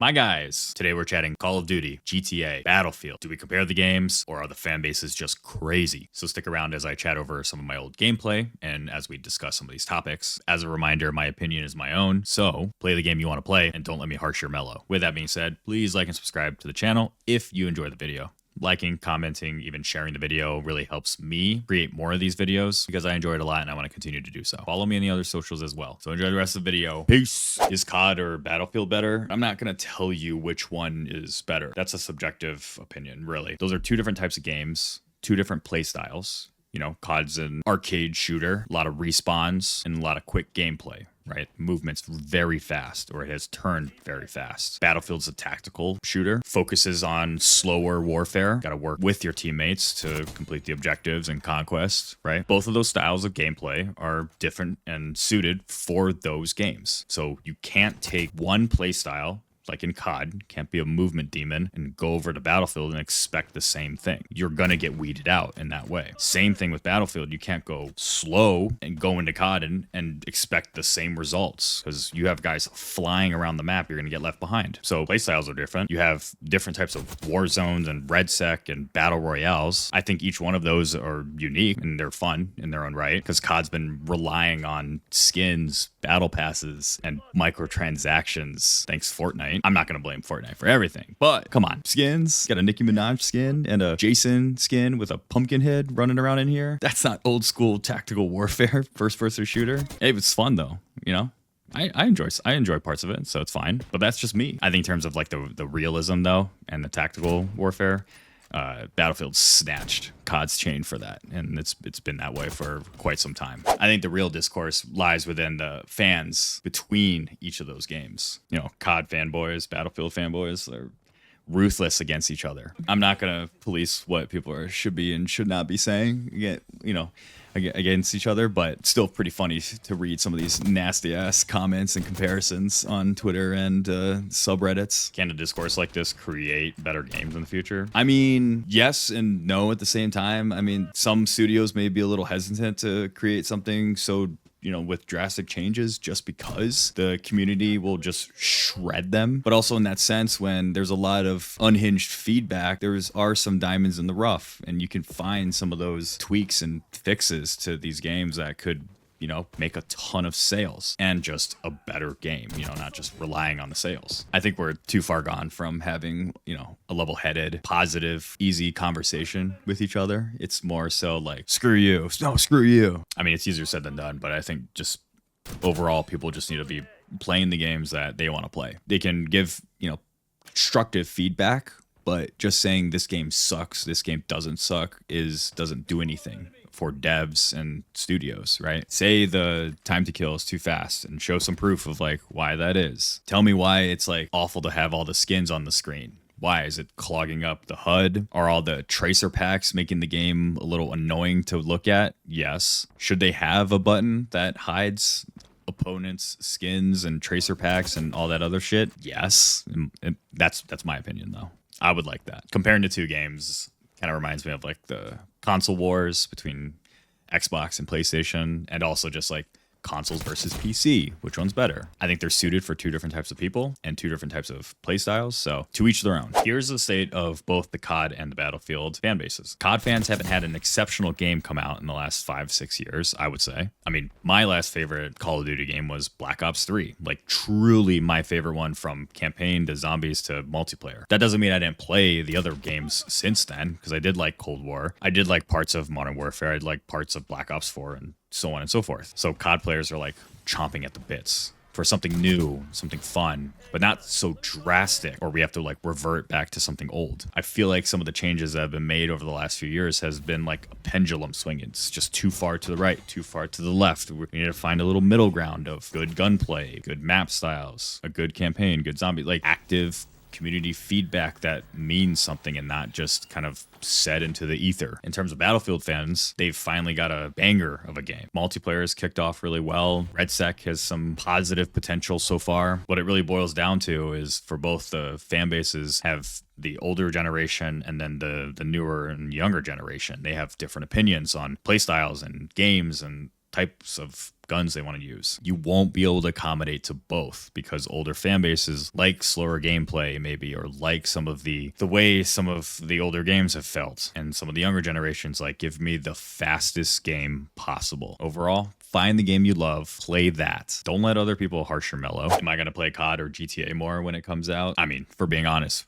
My guys, today we're chatting Call of Duty, GTA, Battlefield. Do we compare the games or are the fan bases just crazy? So stick around as I chat over some of my old gameplay and as we discuss some of these topics. As a reminder, my opinion is my own, so play the game you want to play and don't let me harsh your mellow. With that being said, please like and subscribe to the channel if you enjoy the video. Liking, commenting, even sharing the video really helps me create more of these videos because I enjoy it a lot and I want to continue to do so. Follow me on the other socials as well. So enjoy the rest of the video. Peace. Is COD or Battlefield better? I'm not going to tell you which one is better. That's a subjective opinion, really. Those are two different types of games, two different play styles. You know, COD's an arcade shooter, a lot of respawns, and a lot of quick gameplay, right? Movement's very fast, or it has turned very fast. Battlefield's a tactical shooter, focuses on slower warfare. Got to work with your teammates to complete the objectives and conquest, right? Both of those styles of gameplay are different and suited for those games. So you can't take one play style, like in COD, can't be a movement demon and go over to Battlefield and expect the same thing. You're gonna get weeded out in that way. Same thing with Battlefield. You can't go slow and go into COD and expect the same results because you have guys flying around the map. You're gonna get left behind. So playstyles are different. You have different types of war zones and RedSec and battle royales. I think each one of those are unique and they're fun in their own right because COD's been relying on skins, battle passes, and microtransactions. Thanks Fortnite. I'm not going to blame Fortnite for everything, but come on. Skins, got a Nicki Minaj skin and a Jason skin with a pumpkin head running around in here. That's not old school tactical warfare, first person shooter. Hey, it's fun though, you know? I enjoy parts of it, so it's fine. But that's just me. I think in terms of like the realism though, and the tactical warfare, Battlefield snatched COD's chain for that, and it's been that way for quite some time. I think the real discourse lies within the fans between each of those games. You know, COD fanboys, Battlefield fanboys, they're ruthless against each other. I'm not gonna police what people should be and should not be saying, against each other, but it's still pretty funny to read some of these nasty ass comments and comparisons on Twitter and subreddits. Can a discourse like this create better games in the future? I mean, yes and no at the same time. I mean, some studios may be a little hesitant to create something so with drastic changes just because the community will just shred them. But also in that sense, when there's a lot of unhinged feedback, are some diamonds in the rough, and you can find some of those tweaks and fixes to these games that could make a ton of sales and just a better game, not just relying on the sales. I think we're too far gone from having, a level-headed, positive, easy conversation with each other. It's more so like, screw you. No, screw you. I mean, it's easier said than done, but I think just overall, people just need to be playing the games that they want to play. They can give, constructive feedback, but just saying this game sucks, this game doesn't suck doesn't do anything for devs and studios, right? Say the time to kill is too fast and show some proof of like why that is. Tell me why it's like awful to have all the skins on the screen. Why is it clogging up the HUD? Are all the tracer packs making the game a little annoying to look at? Yes. Should they have a button that hides opponents' skins and tracer packs and all that other shit? Yes. And that's my opinion though. I would like that. Comparing the two games kind of reminds me of like the console wars between Xbox and PlayStation, and also just like consoles versus PC. Which one's better? I think they're suited for two different types of people and two different types of play styles. So to each their own. Here's the state of both the COD and the Battlefield fan bases. COD fans haven't had an exceptional game come out in the last 5-6 years, I would say. I mean, my last favorite Call of Duty game was Black Ops 3. Like truly my favorite one, from campaign to zombies to multiplayer. That doesn't mean I didn't play the other games since then, because I did like Cold War. I did like parts of Modern Warfare. I did like parts of Black Ops 4 and so on and so forth. So COD players are like chomping at the bits for something new, something fun, but not so drastic, or we have to like revert back to something old. I feel like some of the changes that have been made over the last few years has been like a pendulum swing. It's just too far to the right, too far to the left. We need to find a little middle ground of good gunplay, good map styles, a good campaign, good zombie, like active community feedback that means something and not just kind of said into the ether. In terms of Battlefield fans, they've finally got a banger of a game. Multiplayer has kicked off really well. RedSec has some positive potential so far. What it really boils down to is for both the fan bases have the older generation and then the newer and younger generation. They have different opinions on playstyles and games and types of guns they want to use. You won't be able to accommodate to both because older fan bases like slower gameplay maybe, or like some of the way some of the older games have felt, and some of the younger generations like, give me the fastest game possible. Overall, find the game you love, play that. Don't let other people harsh your mellow. Am I going to play COD or GTA more when it comes out? I mean, for being honest,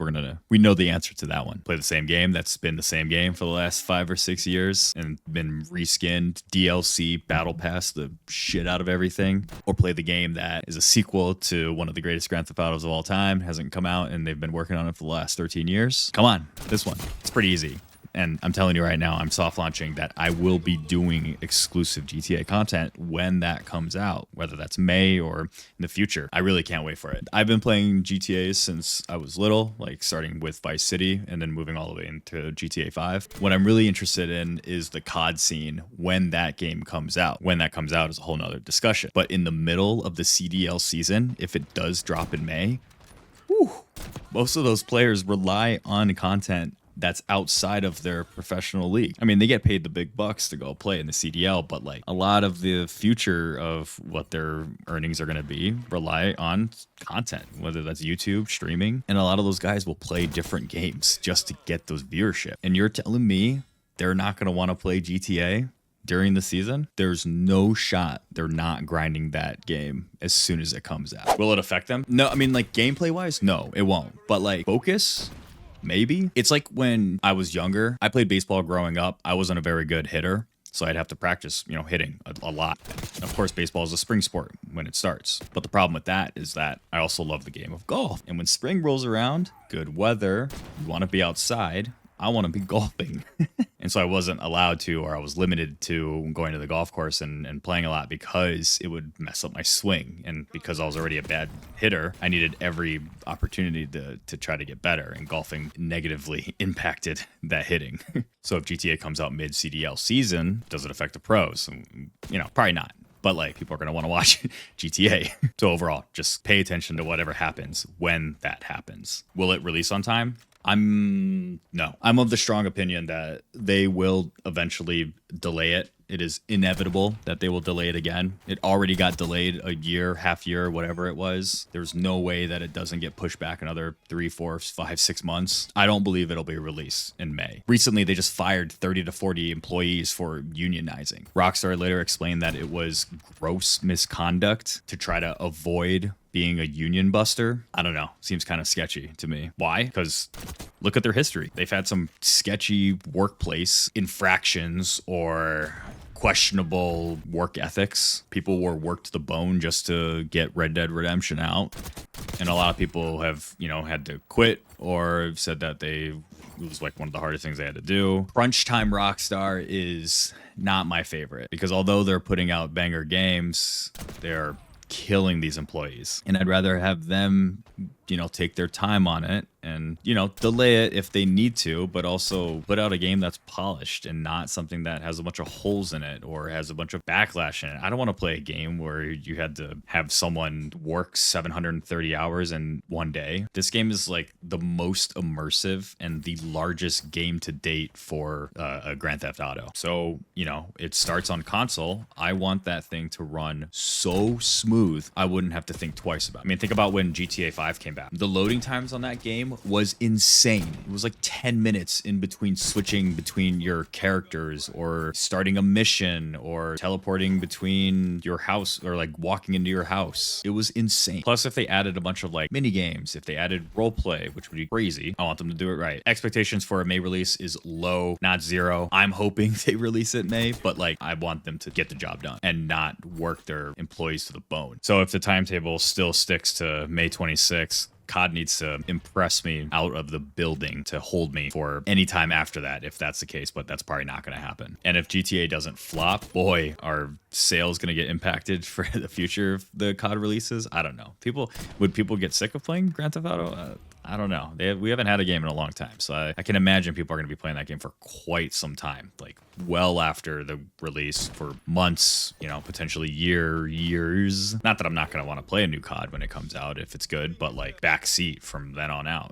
we know the answer to that one. Play the same game that's been the same game for the last 5 or 6 years and been reskinned, DLC, battle pass, the shit out of everything. Or play the game that is a sequel to one of the greatest Grand Theft Autos of all time, hasn't come out, and they've been working on it for the last 13 years. Come on, this one. It's pretty easy. And I'm telling you right now, I'm soft launching that I will be doing exclusive GTA content when that comes out, whether that's May or in the future. I really can't wait for it. I've been playing GTA since I was little, like starting with Vice City and then moving all the way into GTA 5. What I'm really interested in is the COD scene when that game comes out. When that comes out is a whole nother discussion. But in the middle of the CDL season, if it does drop in May, most of those players rely on content that's outside of their professional league. I mean, they get paid the big bucks to go play in the CDL, but like a lot of the future of what their earnings are going to be rely on content, whether that's YouTube, streaming, and a lot of those guys will play different games just to get those viewership. And you're telling me they're not going to want to play GTA during the season? There's no shot they're not grinding that game as soon as it comes out. Will it affect them? No, I mean, like gameplay wise, no, it won't. But like focus, maybe. It's like when I was younger, I played baseball growing up. I wasn't a very good hitter, so I'd have to practice, hitting a lot. And of course, baseball is a spring sport when it starts. But the problem with that is that I also love the game of golf. And when spring rolls around, good weather, you want to be outside, I want to be golfing. And so I wasn't allowed to, or I was limited to going to the golf course and playing a lot because it would mess up my swing. And because I was already a bad hitter, I needed every opportunity to try to get better. And golfing negatively impacted that hitting. So if GTA comes out mid CDL season, does it affect the pros? Probably not. But like people are going to want to watch GTA. So overall, just pay attention to whatever happens when that happens. Will it release on time? I'm of the strong opinion that they will eventually delay it. It is inevitable that they will delay it again. It already got delayed a year, half year, whatever it was. There's no way that it doesn't get pushed back another 3, 4, 5, 6 months. I don't believe it'll be released in May. Recently, they just fired 30 to 40 employees for unionizing. Rockstar later explained that it was gross misconduct to try to avoid being a union buster. I don't know. Seems kind of sketchy to me. Why? Because look at their history. They've had some sketchy workplace infractions or questionable work ethics. People were worked to the bone just to get Red Dead Redemption out. And a lot of people have, had to quit or have said that it was like one of the hardest things they had to do. Crunch Time Rockstar is not my favorite because although they're putting out banger games, they're killing these employees. And I'd rather have them, take their time on it and, delay it if they need to, but also put out a game that's polished and not something that has a bunch of holes in it or has a bunch of backlash in it. I don't want to play a game where you had to have someone work 730 hours in one day. This game is like the most immersive and the largest game to date for a Grand Theft Auto. So, it starts on console. I want that thing to run so smooth, I wouldn't have to think twice about it. I mean, think about when GTA 5 came back. The loading times on that game was insane. It was like 10 minutes in between switching between your characters or starting a mission or teleporting between your house or like walking into your house. It was insane. Plus, if they added a bunch of like mini games, if they added role play, which would be crazy, I want them to do it right. Expectations for a May release is low, not zero. I'm hoping they release it May, but like I want them to get the job done and not work their employees to the bone. So if the timetable still sticks to May 26th, COD needs to impress me out of the building to hold me for any time after that, if that's the case, but that's probably not going to happen. And if GTA doesn't flop, boy, are sales going to get impacted for the future of the COD releases? I don't know. Would people get sick of playing Grand Theft Auto? I don't know. We haven't had a game in a long time, so I can imagine people are going to be playing that game for quite some time, like well after the release, for months, potentially years. Not that I'm not going to want to play a new COD when it comes out if it's good, but like backseat from then on out.